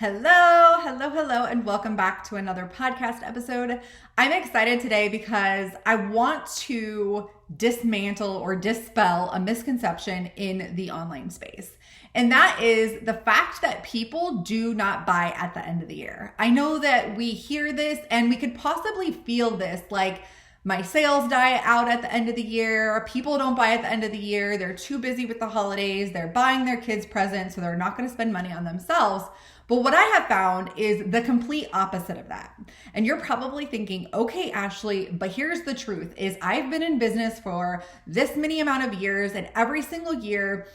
Hello, and welcome back to another podcast episode. I'm excited today because I want to dismantle or dispel a misconception in the online space. And that is the fact that people do not buy at the end of the year. I know that we hear this and we could possibly feel this like, my sales die out at the end of the year. People don't buy at the end of the year. They're too busy with the holidays. They're buying their kids presents, so they're not going to spend money on themselves. But what I have found is the complete opposite of that. And you're probably thinking, okay, Ashley, but here's the truth is I've been in business for this many amount of years, and every single year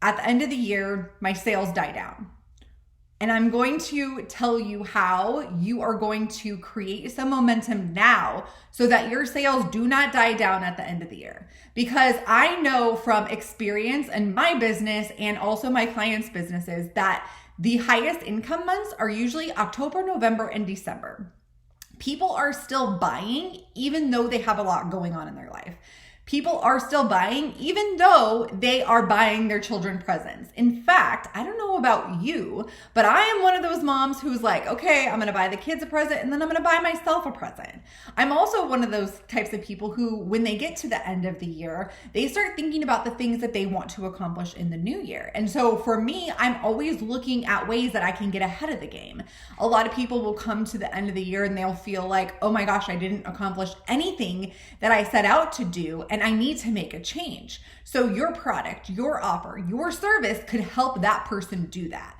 at the end of the year, my sales die down. And I'm going to tell you how you are going to create some momentum now so that your sales do not die down at the end of the year. Because I know from experience in my business and also my clients' businesses that the highest income months are usually October, November, and December. People are still buying even though they have a lot going on in their life. People are still buying even though they are buying their children presents. In fact, I don't know about you, but I am one of those moms who's like, okay, I'm gonna buy the kids a present and then I'm gonna buy myself a present. I'm also one of those types of people who, when they get to the end of the year, they start thinking about the things that they want to accomplish in the new year. And so for me, I'm always looking at ways that I can get ahead of the game. A lot of people will come to the end of the year and they'll feel like, oh my gosh, I didn't accomplish anything that I set out to do, and I need to make a change. So your product, your offer, your service could help that person do that.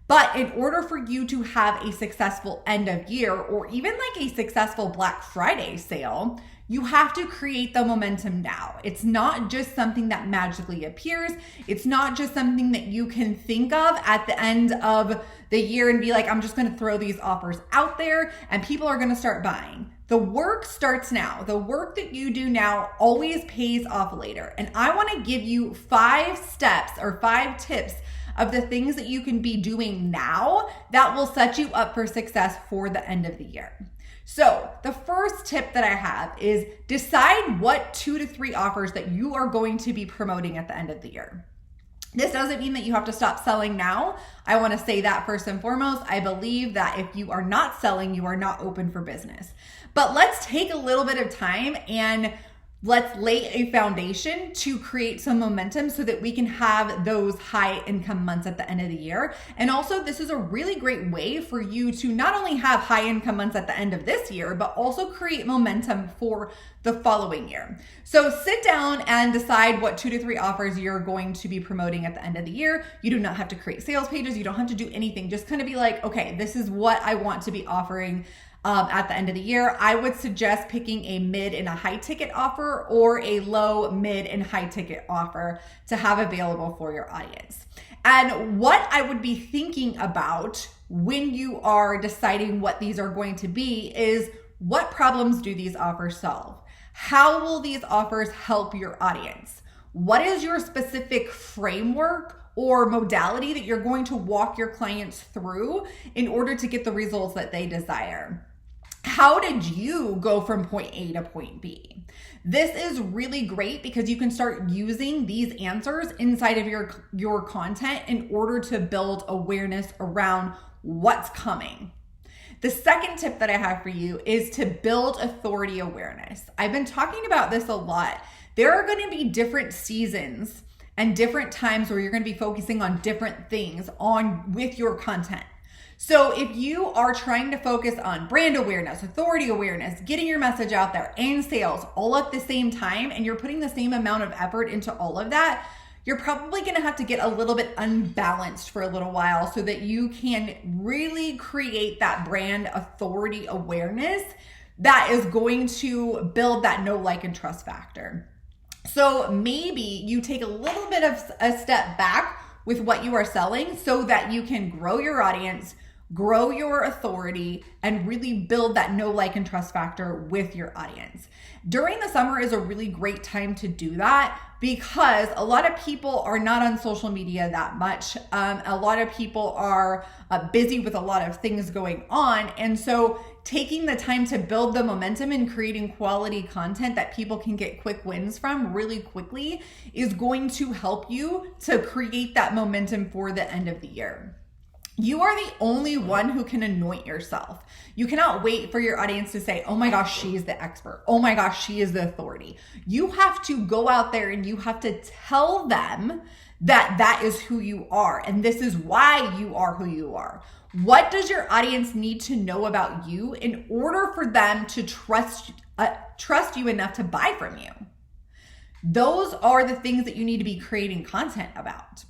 But in order for you to have a successful end of year or even like a successful Black Friday sale, you have to create the momentum now. It's not just something that magically appears. It's not just something that you can think of at the end of the year and be like, I'm just gonna throw these offers out there and people are gonna start buying. The work starts now. The work that you do now always pays off later. And I wanna give you 5 steps or 5 tips of the things that you can be doing now that will set you up for success for the end of the year. So the first tip that I have is decide what 2 to 3 offers that you are going to be promoting at the end of the year. This doesn't mean that you have to stop selling now. I want to say that first and foremost. I believe that if you are not selling, you are not open for business. But let's take a little bit of time and let's lay a foundation to create some momentum so that we can have those high income months at the end of the year. And also, this is a really great way for you to not only have high income months at the end of this year, but also create momentum for the following year. So sit down and decide what 2 to 3 offers you're going to be promoting at the end of the year. You do not have to create sales pages. You don't have to do anything. Just kind of be like, okay, this is what I want to be offering at the end of the year. I would suggest picking a mid and a high ticket offer or a low, mid, and high ticket offer to have available for your audience. And what I would be thinking about when you are deciding what these are going to be is, what problems do these offers solve? How will these offers help your audience? What is your specific framework or modality that you're going to walk your clients through in order to get the results that they desire? How did you go from point A to point B? This is really great because you can start using these answers inside of your content in order to build awareness around what's coming. The second tip that I have for you is to build authority awareness. I've been talking about this a lot. There are going to be different seasons and different times where you're going to be focusing on different things with your content. So if you are trying to focus on brand awareness, authority awareness, getting your message out there, and sales all at the same time, and you're putting the same amount of effort into all of that, you're probably going to have to get a little bit unbalanced for a little while so that you can really create that brand authority awareness that is going to build that know, like, and trust factor. So maybe you take a little bit of a step back with what you are selling so that you can grow your audience, grow your authority, and really build that know, like, and trust factor with your audience. During the summer is a really great time to do that because a lot of people are not on social media that much. A lot of people are busy with a lot of things going on. And so taking the time to build the momentum and creating quality content that people can get quick wins from really quickly is going to help you to create that momentum for the end of the year. You are the only one who can anoint yourself. You cannot wait for your audience to say, oh my gosh, she is the expert. Oh my gosh, she is the authority. You have to go out there and you have to tell them that that is who you are. And this is why you are who you are. What does your audience need to know about you in order for them to trust you enough to buy from you? Those are the things that you need to be creating content about.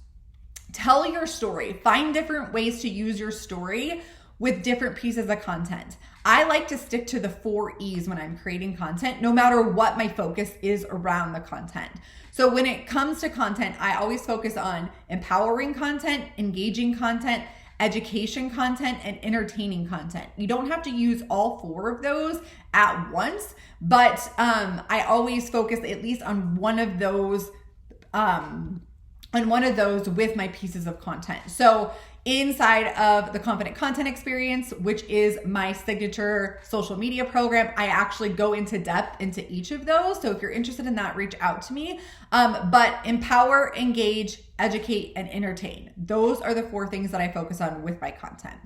Tell your story. Find different ways to use your story with different pieces of content. I like to stick to the 4 E's when I'm creating content, no matter what my focus is around the content. So when it comes to content, I always focus on empowering content, engaging content, education content, and entertaining content. You don't have to use all 4 of those at once, but I always focus at least on one of those with my pieces of content. So inside of the Confident Content Experience, which is my signature social media program, I actually go into depth into each of those. So if you're interested in that, reach out to me. But empower, engage, educate, and entertain. Those are the 4 things that I focus on with my content.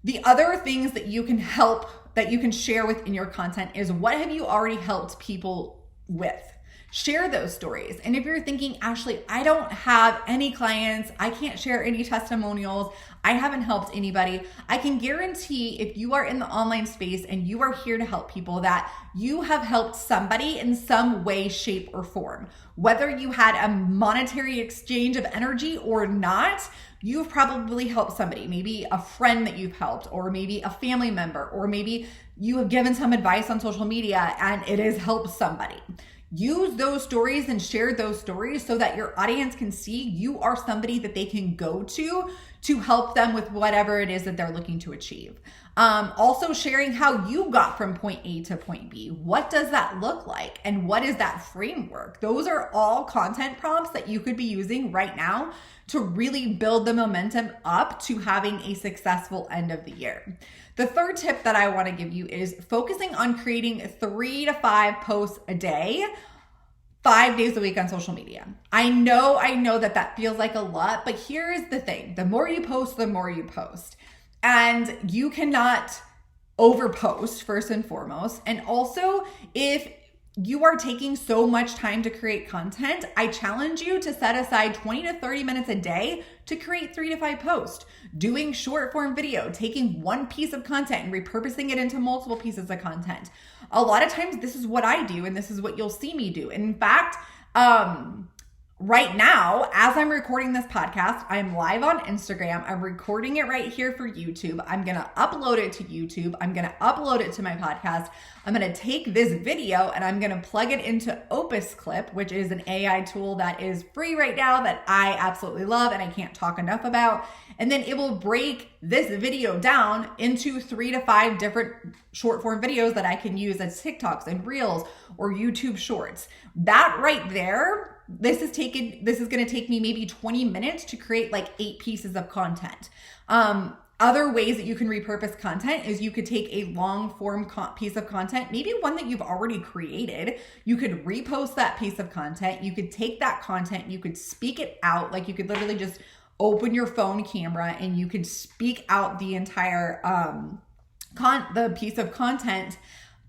The other things that you can share within your content is, what have you already helped people with? Share those stories. And if you're thinking, Ashley, I don't have any clients, I can't share any testimonials, I haven't helped anybody, I can guarantee if you are in the online space and you are here to help people, that you have helped somebody in some way, shape, or form. Whether you had a monetary exchange of energy or not, you've probably helped somebody, maybe a friend that you've helped, or maybe a family member, or maybe you have given some advice on social media and it has helped somebody. Use those stories and share those stories so that your audience can see you are somebody that they can go to help them with whatever it is that they're looking to achieve. Also sharing how you got from point A to point B. What does that look like? And what is that framework? Those are all content prompts that you could be using right now to really build the momentum up to having a successful end of the year. The third tip that I want to give you is focusing on creating 3 to 5 posts a day, 5 days a week on social media. I know that feels like a lot, but here's the thing. The more you post, the more you post. And you cannot overpost, first and foremost. And also, if you are taking so much time to create content, I challenge you to set aside 20 to 30 minutes a day to create 3 to 5 posts. Doing short form video, taking one piece of content and repurposing it into multiple pieces of content. A lot of times this is what I do, and this is what you'll see me do. And in fact, right now, as I'm recording this podcast, I'm live on Instagram. I'm recording it right here for YouTube. I'm going to upload it to YouTube. I'm going to upload it to my podcast. I'm going to take this video and I'm going to plug it into Opus Clip, which is an AI tool that is free right now that I absolutely love and I can't talk enough about. And then it will break this video down into 3 to 5 different short form videos that I can use as TikToks and Reels or YouTube Shorts. That right there, this is going to take me maybe 20 minutes to create like 8 pieces of content. Other ways that you can repurpose content is you could take a long form piece of content, maybe one that you've already created. You could repost that piece of content. You could take that content, you could speak it out. Like you could literally just open your phone camera and you could speak out the entire the piece of content,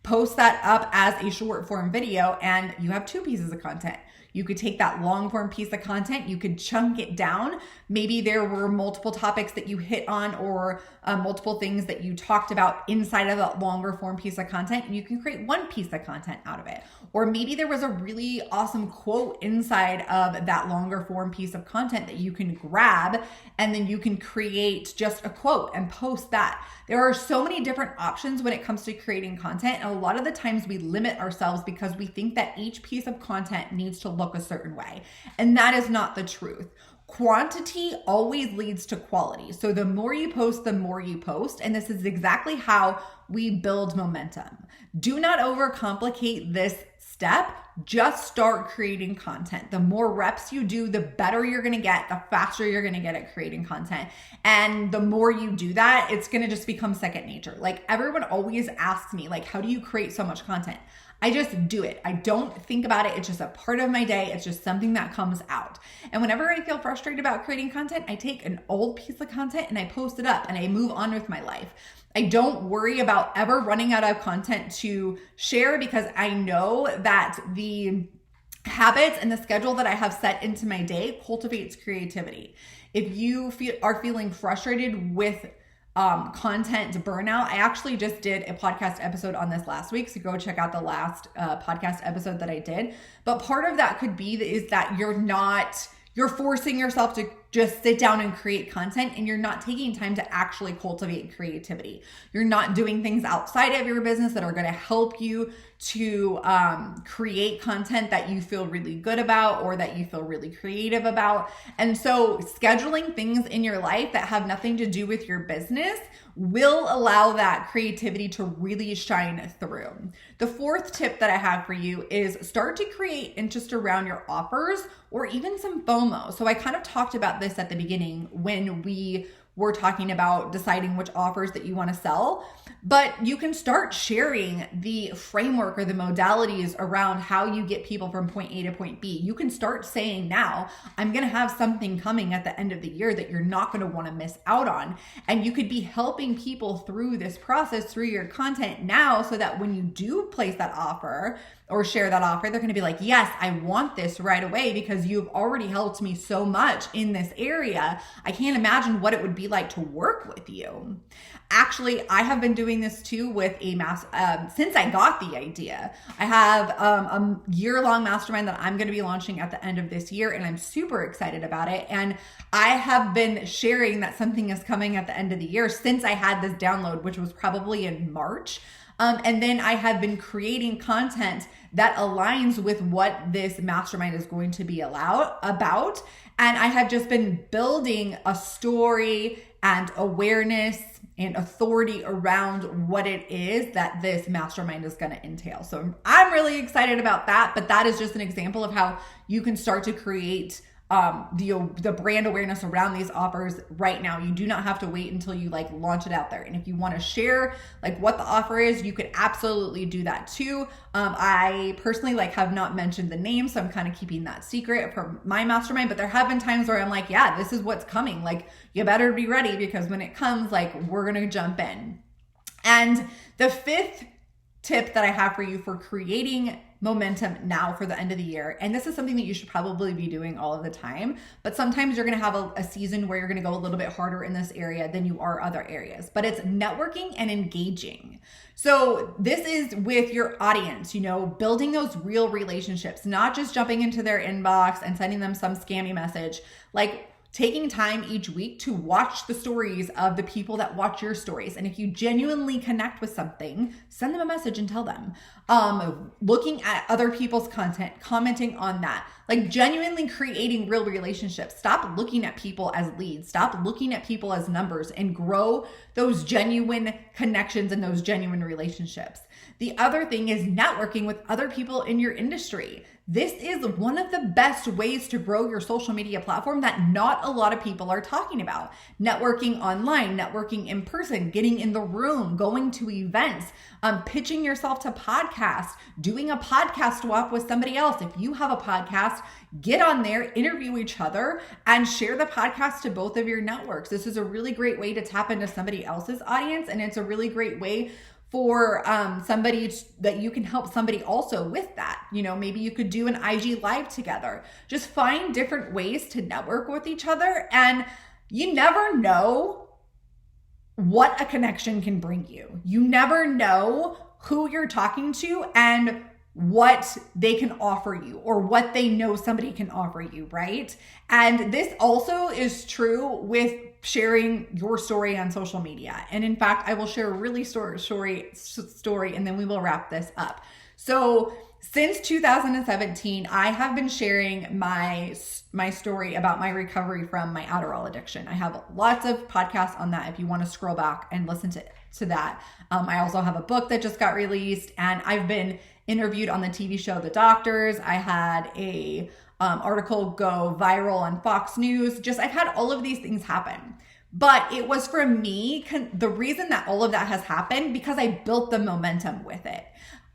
post that up as a short form video, and you have 2 pieces of content. You could take that long form piece of content, you could chunk it down. Maybe there were multiple topics that you hit on or multiple things that you talked about inside of that longer form piece of content, and you can create 1 piece of content out of it. Or maybe there was a really awesome quote inside of that longer form piece of content that you can grab, and then you can create just a quote and post that. There are so many different options when it comes to creating content, and a lot of the times we limit ourselves because we think that each piece of content needs to look a certain way, and that is not the truth. Quantity always leads to quality. So the more you post, the more you post. And this is exactly how we build momentum. Do not overcomplicate this step. Just start creating content. The more reps you do, the better you're going to get, the faster you're going to get at creating content. And the more you do that, it's going to just become second nature. Like everyone always asks me, like, how do you create so much content? I just do it. I don't think about it. It's just a part of my day. It's just something that comes out. And whenever I feel frustrated about creating content, I take an old piece of content and I post it up and I move on with my life. I don't worry about ever running out of content to share because I know that the habits and the schedule that I have set into my day cultivates creativity. If you are feeling frustrated with content burnout, I actually just did a podcast episode on this last week, so go check out the last podcast episode that I did. But part of that could be is that you're forcing yourself to just sit down and create content and you're not taking time to actually cultivate creativity. You're not doing things outside of your business that are going to help you to create content that you feel really good about or that you feel really creative about. And so scheduling things in your life that have nothing to do with your business will allow that creativity to really shine through. The fourth tip that I have for you is start to create interest around your offers or even some FOMO. So I kind of talked about this at the beginning when we were talking about deciding which offers that you want to sell, but you can start sharing the framework or the modalities around how you get people from point A to point B. You can start saying now, I'm going to have something coming at the end of the year that you're not going to want to miss out on. And you could be helping people through this process, through your content now, so that when you do place that offer or share that offer, they're going to be like, yes, I want this right away because you've already helped me so much in this area. I can't imagine what it would be like to work with you. Actually, I have been doing this too with since I got the idea. I have a year-long mastermind that I'm going to be launching at the end of this year, and I'm super excited about it. And I have been sharing that something is coming at the end of the year since I had this download, which was probably in March. And then I have been creating content that aligns with what this mastermind is going to be about. And I have just been building a story and awareness and authority around what it is that this mastermind is going to entail. So I'm really excited about that, but that is just an example of how you can start to create the brand awareness around these offers right now. You do not have to wait until you launch it out there. And if you want to share what the offer is, you could absolutely do that too. I personally have not mentioned the name, so I'm kind of keeping that secret for my mastermind, but there have been times where I'm like, yeah, this is what's coming. You better be ready because when it comes, we're going to jump in. And the fifth tip that I have for you for creating momentum now for the end of the year, and this is something that you should probably be doing all of the time, but sometimes you're going to have a season where you're going to go a little bit harder in this area than you are other areas, but it's networking and engaging. So this is with your audience, building those real relationships, not just jumping into their inbox and sending them some scammy message. Taking time each week to watch the stories of the people that watch your stories. And if you genuinely connect with something, send them a message and tell them. Looking at other people's content, commenting on that, genuinely creating real relationships. Stop looking at people as leads. Stop looking at people as numbers and grow those genuine connections and those genuine relationships. The other thing is networking with other people in your industry. This is one of the best ways to grow your social media platform that not a lot of people are talking about. Networking online, networking in person, getting in the room, going to events, pitching yourself to podcasts, doing a podcast swap with somebody else. If you have a podcast, get on there, interview each other, and share the podcast to both of your networks. This is a really great way to tap into somebody else's audience, and it's a really great way for somebody that you can help somebody also with that. Maybe you could do an IG live together. Just find different ways to network with each other, and you never know what a connection can bring you. You never know who you're talking to and what they can offer you or what they know somebody can offer you, right? And this also is true with sharing your story on social media. And in fact, I will share a really story and then we will wrap this up. So since 2017, I have been sharing my story about my recovery from my Adderall addiction. I have lots of podcasts on that if you want to scroll back and listen to that. I also have a book that just got released, and I've been interviewed on the TV show The Doctors. I had a article go viral on Fox News. I've had all of these things happen. But it was for me, the reason that all of that has happened, because I built the momentum with it.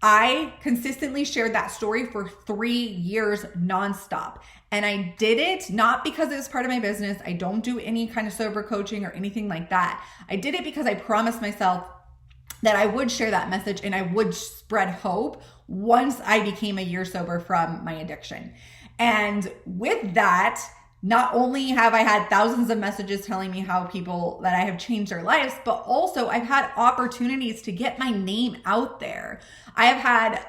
I consistently shared that story for 3 years nonstop. And I did it not because it was part of my business. I don't do any kind of sober coaching or anything like that. I did it because I promised myself that I would share that message and I would spread hope once I became a year sober from my addiction. And with that, not only have I had thousands of messages telling me how people that I have changed their lives, but also I've had opportunities to get my name out there. I have had,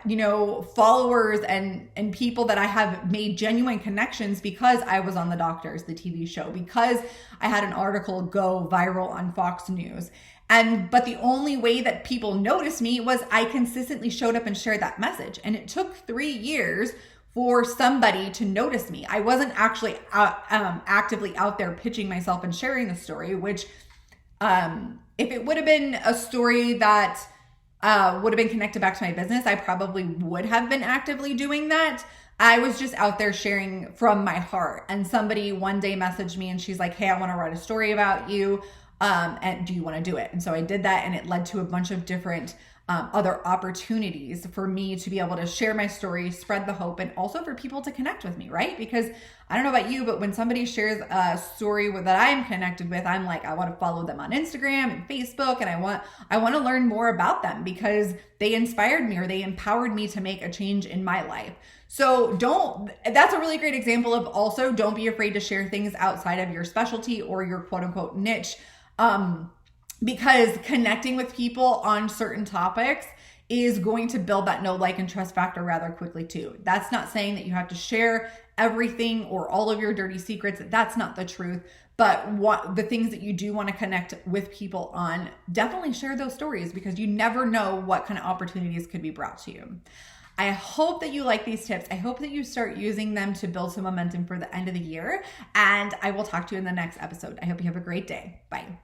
followers and people that I have made genuine connections because I was on The Doctors, the TV show, because I had an article go viral on Fox News. But the only way that people noticed me was I consistently showed up and shared that message. And it took 3 years for somebody to notice me. I wasn't actually actively out there pitching myself and sharing the story, which if it would have been a story that would have been connected back to my business, I probably would have been actively doing that. I was just out there sharing from my heart. And somebody one day messaged me and she's like, hey, I want to write a story about you. And do you want to do it? And so I did that, and it led to a bunch of different other opportunities for me to be able to share my story, spread the hope, and also for people to connect with me, right? Because I don't know about you, but when somebody shares a story that I'm connected with, I'm like, I want to follow them on Instagram and Facebook, and I want to learn more about them because they inspired me or they empowered me to make a change in my life. So that's a really great example of also don't be afraid to share things outside of your specialty or your quote unquote niche. Because connecting with people on certain topics is going to build that know, like, and trust factor rather quickly too. That's not saying that you have to share everything or all of your dirty secrets. That's not the truth. But the things that you do want to connect with people on, definitely share those stories because you never know what kind of opportunities could be brought to you. I hope that you like these tips. I hope that you start using them to build some momentum for the end of the year. And I will talk to you in the next episode. I hope you have a great day. Bye.